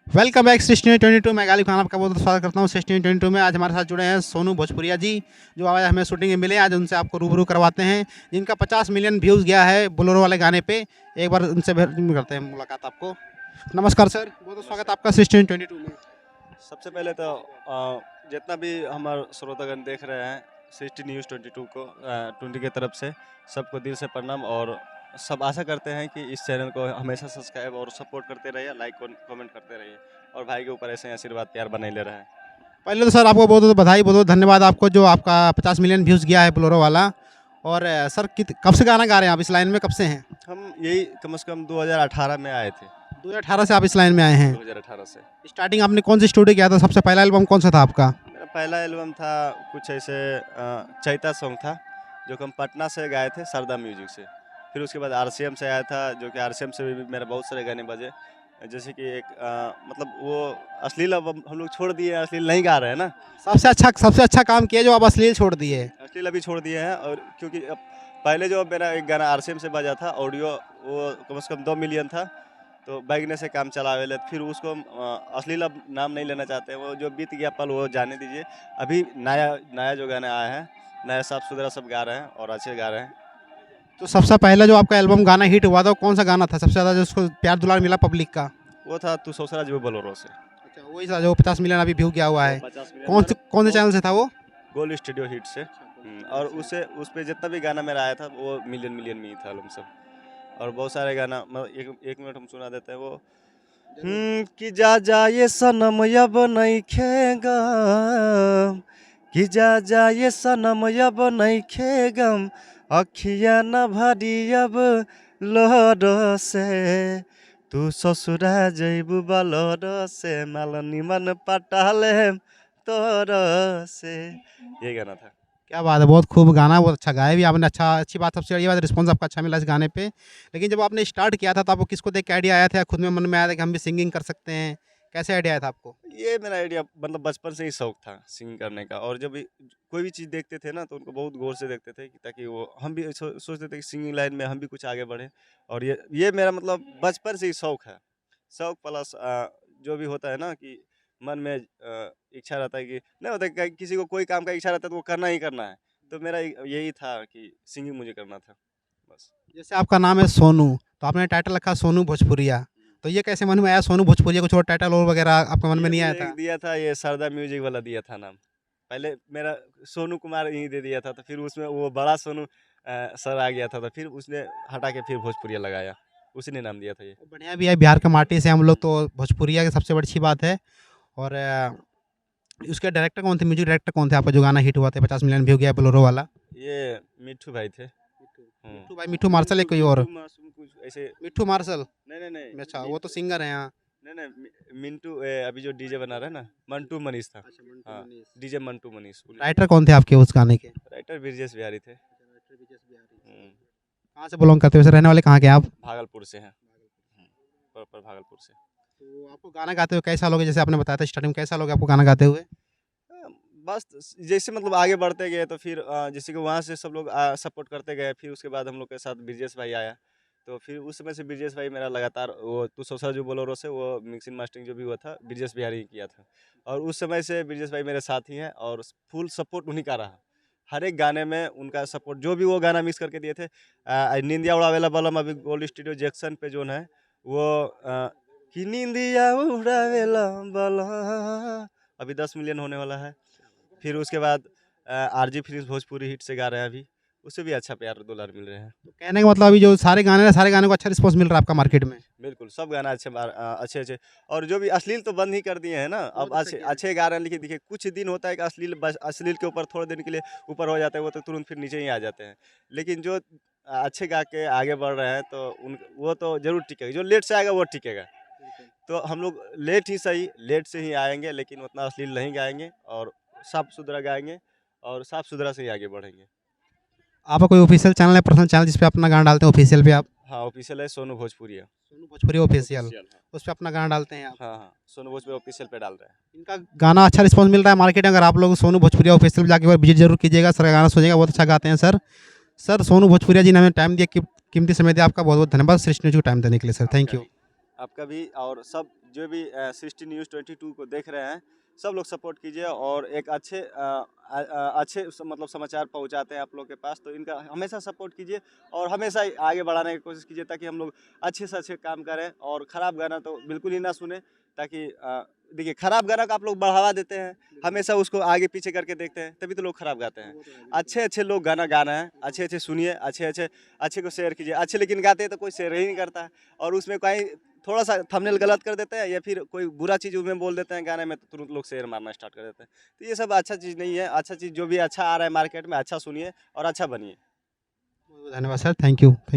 Welcome back system 22 मैं गालिब खान आपका बहुत स्वागत करता हूँ सिस्टम 22 में। आज हमारे साथ जुड़े हैं सोनू भोजपुरिया जी, जो आज हमें शूटिंग में मिले। आज उनसे आपको रूबरू करवाते हैं, जिनका 50 मिलियन व्यूज़ गया है बोलेरो वाले गाने पे। एक बार उनसे करते हैं मुलाकात आपको। नमस्कार सर, बहुत स्वागत है आपका सिस्टम 22 में। सबसे पहले तो जितना भी हमारे श्रोतागण देख रहे हैं सिटी न्यूज़ 22 को 20 की तरफ से सबको दिल से प्रणाम। और सब आशा करते हैं कि इस चैनल को हमेशा सब्सक्राइब और सपोर्ट करते रहिए, लाइक कमेंट करते रहिए और भाई के ऊपर ऐसे ही आशीर्वाद प्यार बनाए ले रहे हैं। पहले तो सर आपको बहुत बहुत बधाई, बहुत बहुत धन्यवाद आपको, जो आपका 50 मिलियन व्यूज़ गया है बोलेरो वाला। और सर कब से गाना गा रहे हैं आप, इस लाइन में कब से हैं? हम यही कम से कम 2018 में आए थे। 2018 से आप इस लाइन में आए हैं। 2018 से स्टार्टिंग आपने कौन सी स्टूडियो किया था? सबसे पहला एल्बम कौन सा था आपका? मेरा पहला एल्बम था कुछ ऐसे चैता सॉन्ग था, जो कि हम पटना से गाए थे शारदा म्यूजिक से। फिर उसके बाद RCM से आया था, जो कि RCM से भी मेरा बहुत सारे गाने बजे। जैसे कि एक मतलब वो अश्लील अब हम लोग छोड़ दिए, अश्लील नहीं गा रहे हैं ना। सबसे अच्छा काम किया जो आप अश्लील छोड़ दिए। अश्लील अभी छोड़ दिए हैं। और क्योंकि अब पहले जो मेरा एक गाना RCM से बजा था ऑडियो, वो कम से कम 2 मिलियन था, तो बैगने से काम चलावे ले। फिर उसको हम अश्लील अब नाम नहीं लेना चाहते हैं। वो जो बीत गया पल वो जाने दीजिए। अभी नया जो गाना आया है, नया साफ सुथरा सब गा रहे हैं और अच्छे गा रहे हैं। तो सबसे पहले जो आपका एल्बम गाना हिट हुआ था, कौन सा गाना था सबसे ज़्यादा जो उसको प्यार दुलार मिला पब्लिक का? वो था तू सौसरा जो बोलोरो से। अच्छा, वही था जो 50 मिलियन अभी व्यू गया हुआ है। 50 मिलियन कौन से चैनल से था वो? गोल्ड स्टूडियो हिट से। और उस पे जितना भी गाना मेरा आया था वो मिलियन में ही था सब। और बहुत सारे गाना मतलब एक मिनट हम सुना देते हैं वो। कि जा ये सनम अब नहीं खेगा, कि जा ये सनम अब नहीं खेगम, अखिया न भरी अब लोड से, तू ससुरा जैबू बलोड से, माल निमन पटाले तोर से। ये गाना था। क्या बात है, बहुत खूब गाना, बहुत अच्छा गाया भी आपने। अच्छी बात, सबसे बड़ी बात रिस्पॉन्स आपका अच्छा मिला इस गाने पे। लेकिन जब आपने स्टार्ट किया था तो आपको किसको देख के आइडिया आया था, या खुद में मन में आया था कि हम भी सिंगिंग कर सकते हैं? कैसे आइडिया आया था आपको? ये मेरा आइडिया मतलब बचपन से ही शौक था सिंगिंग करने का। और जब भी कोई भी चीज़ देखते थे ना, तो उनको बहुत गौर से देखते थे, कि ताकि वो हम भी सोचते थे कि सिंगिंग लाइन में हम भी कुछ आगे बढ़े। और ये मेरा मतलब बचपन से ही शौक है। शौक प्लस जो भी होता है ना कि मन में इच्छा रहता है, कि नहीं होता है किसी को कोई काम का इच्छा रहता है तो वो करना ही करना है। तो मेरा यही था कि सिंगिंग मुझे करना था बस। जैसे आपका नाम है सोनू, तो आपने टाइटल रखा सोनू भोजपुरिया, तो ये कैसे मन में आया सोनू भोजपुरिया? कुछ और टाइटल और वगैरह आपके मन में नहीं आया मुझे था? एक दिया था, ये शारदा म्यूजिक वाला दिया था नाम। पहले मेरा सोनू कुमार ही दे दिया था, तो फिर उसमें वो बड़ा सोनू सर आ गया था, तो फिर उसने हटा के फिर भोजपुरिया लगाया। उसी ने नाम दिया था ये। बढ़िया भी है, बिहार के माटी से हम लोग, तो भोजपुरिया की सबसे अच्छी बात है। और उसके डायरेक्टर कौन थे, म्यूजिक डायरेक्टर कौन थे आपका जो गाना हिट हुआ था 50 मिलियन व्यू गया बोलेरो वाला? ये मिट्ठू भाई थे। मिट्टू भाई, मिट्टू मार्शल है कोई और? मिट्ठू मासूम कुछ ऐसे। मिट्टू मार्शल? नहीं अच्छा, वो तो सिंगर हैं यहाँ। नहीं मिंटू अभी जो डीजे बना रहा है ना, मंटू मनीष था। हाँ, डीजे मंटू मनीष। राइटर कौन थे आपके उस गाने के? राइटर ब्रजेश बिहारी थे। कहाँ से बिलोंग करते हो वैसे, रहने वाले कहाँ के आप? भागलपुर से हैं। प्रॉपर भागलपुर से। तो आपको गाना गाते हुए कैसा लोगे, जैसे आपने बताया था स्टार्टिंग में, कैसा लोगे आपको गाना गाते हुए? बस जैसे मतलब आगे बढ़ते गए, तो फिर जैसे कि वहाँ से सब लोग सपोर्ट करते गए। फिर उसके बाद हम लोग के साथ ब्रजेश भाई आया, तो फिर उस समय से ब्रजेश भाई मेरा लगातार वो तू सोचा जो बोलोरो से वो मिक्सिंग मास्टरिंग जो भी हुआ था ब्रजेश बिहारी ही किया था। और उस समय से ब्रजेश भाई मेरे साथ ही हैं और फुल सपोर्ट उन्हीं का रहा। हर एक गाने में उनका सपोर्ट, जो भी वो गाना मिक्स करके दिए थे। निंदिया उड़ावेला बलम अभी गोल्ड स्टूडियो जैक्सन पे जो है वो कि निंदिया उड़ावेला बलम अभी 10 मिलियन होने वाला है। फिर उसके बाद RG फिल्म्स भोजपुरी हिट से गा रहे हैं अभी, उससे भी अच्छा प्यार दुलार मिल रहे हैं। तो कहने का मतलब अभी जो सारे गाने को अच्छा रिस्पॉन्स मिल रहा है आपका मार्केट में? बिल्कुल सब गाना अच्छे। और जो भी अश्लील तो बंद ही कर दिए हैं ना, अब अच्छे गा रहे हैं। लेकिन देखिए कुछ दिन होता है कि अश्लील के ऊपर थोड़े दिन के लिए ऊपर हो जाते हैं, वो तो तुरंत फिर नीचे ही आ जाते हैं। लेकिन जो अच्छे गा के आगे बढ़ रहे हैं, तो वो तो जरूर टिकेगा। जो लेट से आएगा वो टिकेगा। तो हम लोग लेट से ही आएंगे, लेकिन उतना अश्लील नहीं गाएंगे और साफ सुथरा गाएंगे और साफ सुथरा से ही आगे बढ़ेंगे। आपका कोई ऑफिशियल चैनल है, पर्सनल चैनल, जिसपे अपना गाना डालते हैं ऑफिशियल पे आप? हाँ, ऑफिशियल है सोनू भोजपुरिया। सोनू भोजपुरिया ऑफिशियल, ऑफिशियल है। उस पे अपना गाना डालते हैं आप? हाँ, सोनू भोजपुरिया ऑफिशियल पे डाल रहे हैं। इनका गाना अच्छा रिस्पॉन्स मिल रहा है मार्केट में। अगर आप लोग सोनू भोजपुरिया ऑफिशियल जाके एक बार विजिट जरूर कीजिएगा, सर का गाना सुनिएगा, बहुत अच्छा गाते हैं सर। सर सोनू भोजपुरिया जी ने हमें टाइम दिया, कीमती समय दिया, आपका बहुत बहुत धन्यवाद सृष्टि न्यूज़ को टाइम देने के लिए सर, थैंक यू। आपका भी और सब जो भी 60 न्यूज़ 22 को देख रहे हैं, सब लोग सपोर्ट कीजिए और एक अच्छे मतलब समाचार पहुंचाते हैं आप लोग के पास, तो इनका हमेशा सपोर्ट कीजिए और हमेशा ही आगे बढ़ाने की कोशिश कीजिए ताकि हम लोग अच्छे से अच्छे काम करें और ख़राब गाना तो बिल्कुल ही ना सुने, ताकि देखिए ख़राब गाना को आप लोग बढ़ावा देते हैं, हमेशा उसको आगे पीछे करके देखते हैं, तभी तो लोग ख़राब गाते हैं। अच्छे अच्छे लोग गाना गा रहे हैं, अच्छे अच्छे सुनिए, अच्छे को शेयर कीजिए। अच्छे लेकिन गाते हैं तो कोई शेयर ही नहीं करता है, और उसमें कहीं थोड़ा सा थंबनेल गलत कर देते हैं या फिर कोई बुरा चीज़ उसमें बोल देते हैं गाने में, तो तुरंत लोग शेयर मारना स्टार्ट कर देते हैं। तो ये सब अच्छा चीज़ नहीं है। अच्छा चीज़ जो भी अच्छा आ रहा है मार्केट में, अच्छा सुनिए और अच्छा बनिए। बहुत बहुत धन्यवाद सर, थैंक यू।